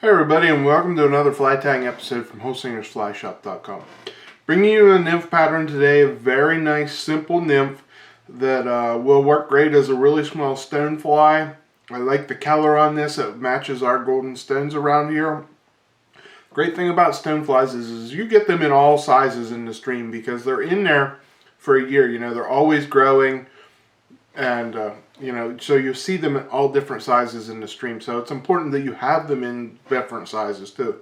Hey everybody, and welcome to another fly tying episode from HolsingersFlyShop.com. Bringing you a nymph pattern today, a very nice simple nymph that will work great as a really small stone fly. I like the color on this, it matches our golden stones around here. Great thing about stone flies is you get them in all sizes in the stream because they're in there for a year. You know, they're always growing, and so you see them in all different sizes in the stream. So it's important that you have them in different sizes too.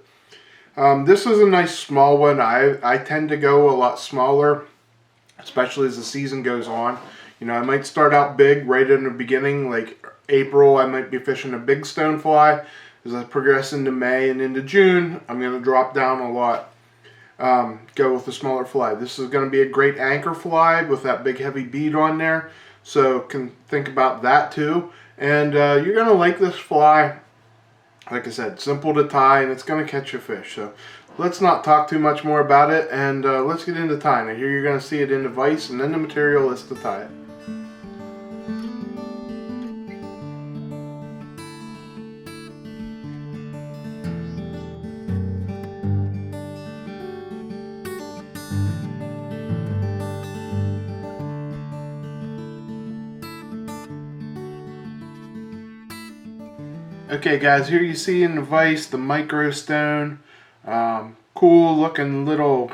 This is a nice small one. I tend to go a lot smaller, especially as the season goes on. You know, I might start out big right in the beginning, like April. I might be fishing a big stone fly. As I progress into May and into June, I'm going to drop down a lot. Go with a smaller fly. This is going to be a great anchor fly with that big heavy bead on there. So can think about that too. And you're going to like this fly. Like I said, simple to tie, and it's going to catch a fish. So let's not talk too much more about it, and let's get into tying it. Here you're going to see it in the vise, and then the material is to tie it. Okay guys, here you see in the vise the micro stone. Cool looking little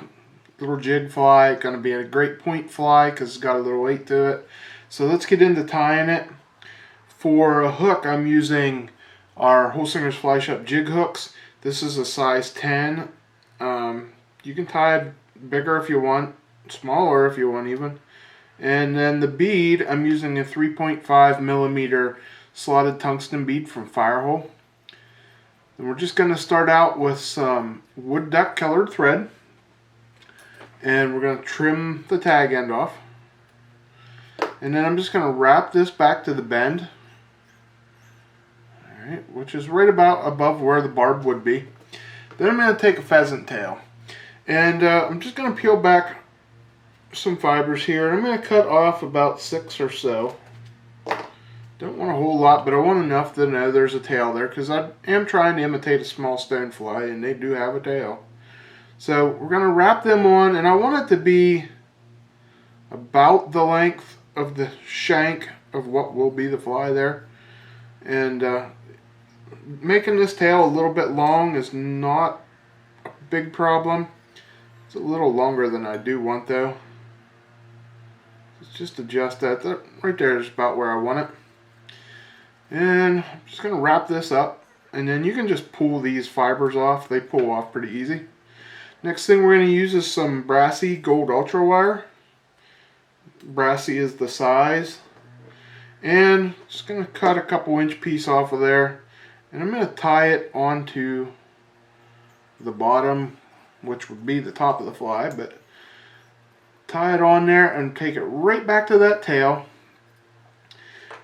jig fly. Going to be a great point fly because it's got a little weight to it. So let's get into tying it. For a hook, I'm using our Holsinger's Fly Shop Jig Hooks. This is a size 10. You can tie it bigger if you want, smaller if you want even. And then the bead, I'm using a 3.5 millimeter slotted tungsten bead from Firehole. And we're just going to start out with some wood duck colored thread, and we're going to trim the tag end off, and then I'm just going to wrap this back to the bend, alright, which is right about above where the barb would be. Then I'm going to take a pheasant tail, and I'm just going to peel back some fibers here. I'm going to cut off about 6 or so. Don't want a whole lot, but I want enough to know there's a tail there, because I am trying to imitate a small stone fly, and they do have a tail. So we're going to wrap them on, and I want it to be about the length of the shank of what will be the fly there. And making this tail a little bit long is not a big problem. It's a little longer than I do want though. Let's just adjust that. That right there is about where I want it. And I'm just going to wrap this up, and then you can just pull these fibers off. They pull off pretty easy. Next thing we're going to use is some Brassie gold ultra wire. Brassie is the size. And just going to cut a couple inch piece off of there, and I'm going to tie it onto the bottom, which would be the top of the fly, but tie it on there and take it right back to that tail.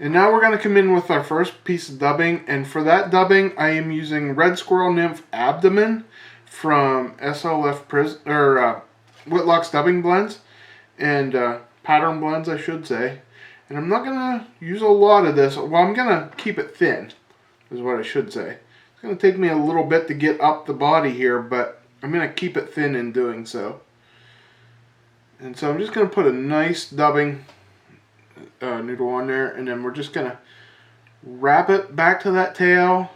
And now we're going to come in with our first piece of dubbing, and for that dubbing I am using Red Squirrel Nymph Abdomen from SLF Whitlocks dubbing blends, and pattern blends I should say. And I'm not going to use a lot of this. Well, I'm going to keep it thin is what I should say. It's going to take me a little bit to get up the body here, but I'm going to keep it thin in doing so. And so I'm just going to put a nice dubbing noodle on there, and then we're just gonna wrap it back to that tail,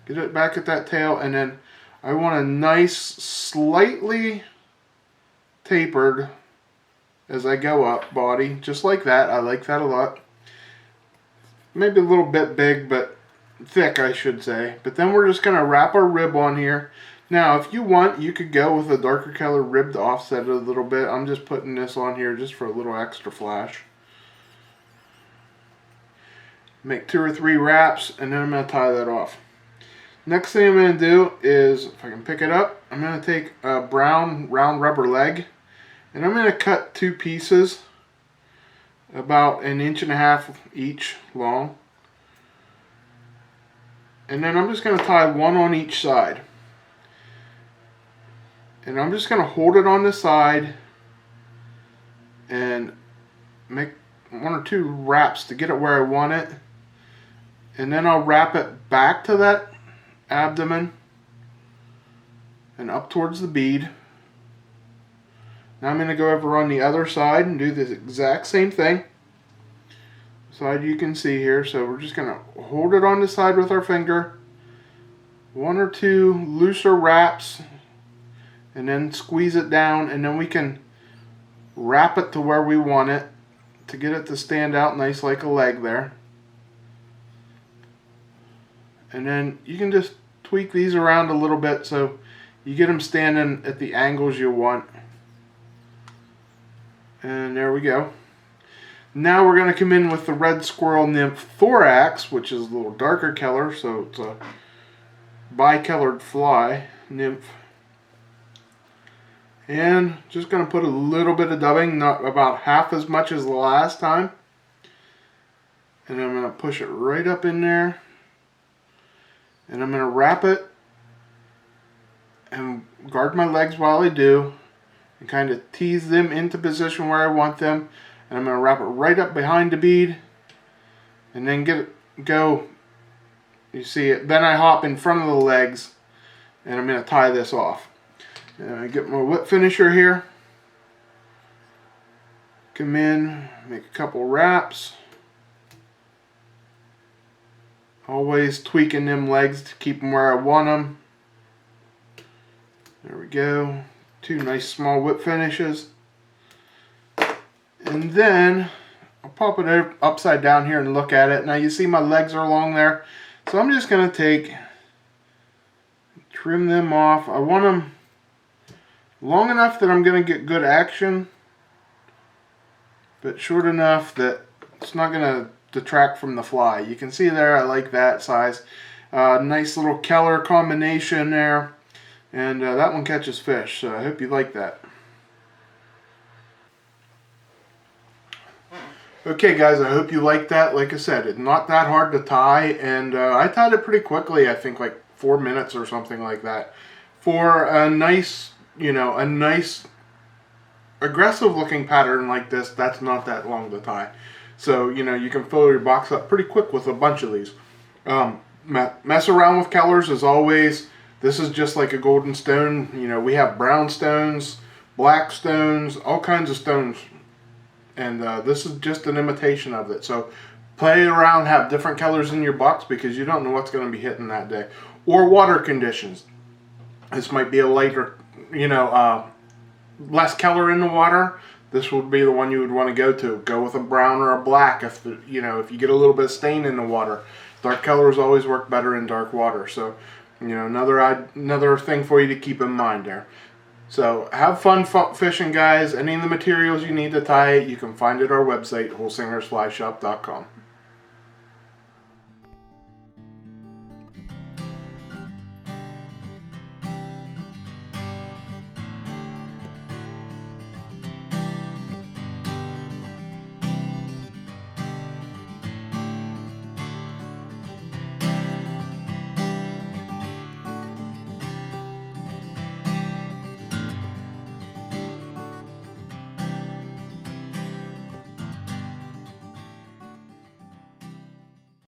get it back at that tail, and then I want a nice slightly tapered as I go up body, just like that. I like that a lot. Maybe a little bit big, but thick I should say. But then we're just gonna wrap our rib on here. Now if you want, you could go with a darker color rib to offset it a little bit. I'm just putting this on here just for a little extra flash. Make 2 or 3 wraps, and then I'm going to tie that off. Next thing I'm going to do is, if I can pick it up, I'm going to take a brown round rubber leg, and I'm going to cut 2 pieces about 1.5 inches each long. And then I'm just going to tie one on each side. And I'm just going to hold it on the side and make 1 or 2 wraps to get it where I want it. And then I'll wrap it back to that abdomen and up towards the bead. Now I'm going to go over on the other side and do this exact same thing. Side you can see here. So we're just going to hold it on the side with our finger. 1 or 2 looser wraps. And then squeeze it down. And then we can wrap it to where we want it to get it to stand out nice like a leg there. And then you can just tweak these around a little bit so you get them standing at the angles you want. And there we go. Now we're going to come in with the red squirrel nymph thorax, which is a little darker color, so it's a bicolored fly nymph. And just going to put a little bit of dubbing, not about half as much as the last time. And I'm going to push it right up in there. And I'm going to wrap it and guard my legs while I do. And kind of tease them into position where I want them. And I'm going to wrap it right up behind the bead. And then go. You see it. Then I hop in front of the legs. And I'm going to tie this off. And I get my whip finisher here. Come in. Make a couple wraps. Always tweaking them legs to keep them where I want them. There we go. 2 nice small whip finishes. And then I'll pop it upside down here and look at it. Now you see my legs are along there. So I'm just going to trim them off. I want them long enough that I'm going to get good action, but short enough that it's not going to detract from the fly. You can see there, I like that size. Nice little color combination there. And that one catches fish, so I hope you like that. Okay guys, I hope you like that. Like I said, it's not that hard to tie, and I tied it pretty quickly, I think like 4 minutes or something like that. For a nice, a nice aggressive looking pattern like this, that's not that long to tie. So, you can fill your box up pretty quick with a bunch of these. Mess around with colors as always. This is just like a golden stone. We have brown stones, black stones, all kinds of stones. And this is just an imitation of it. So play around, have different colors in your box because you don't know what's going to be hitting that day. Or water conditions. This might be a lighter, less color in the water. This would be the one you would want to go to. Go with a brown or a black if if you get a little bit of stain in the water. Dark colors always work better in dark water. So, another thing for you to keep in mind there. So have fun fishing, guys. Any of the materials you need to tie it, you can find at our website, holsingersflyshop.com.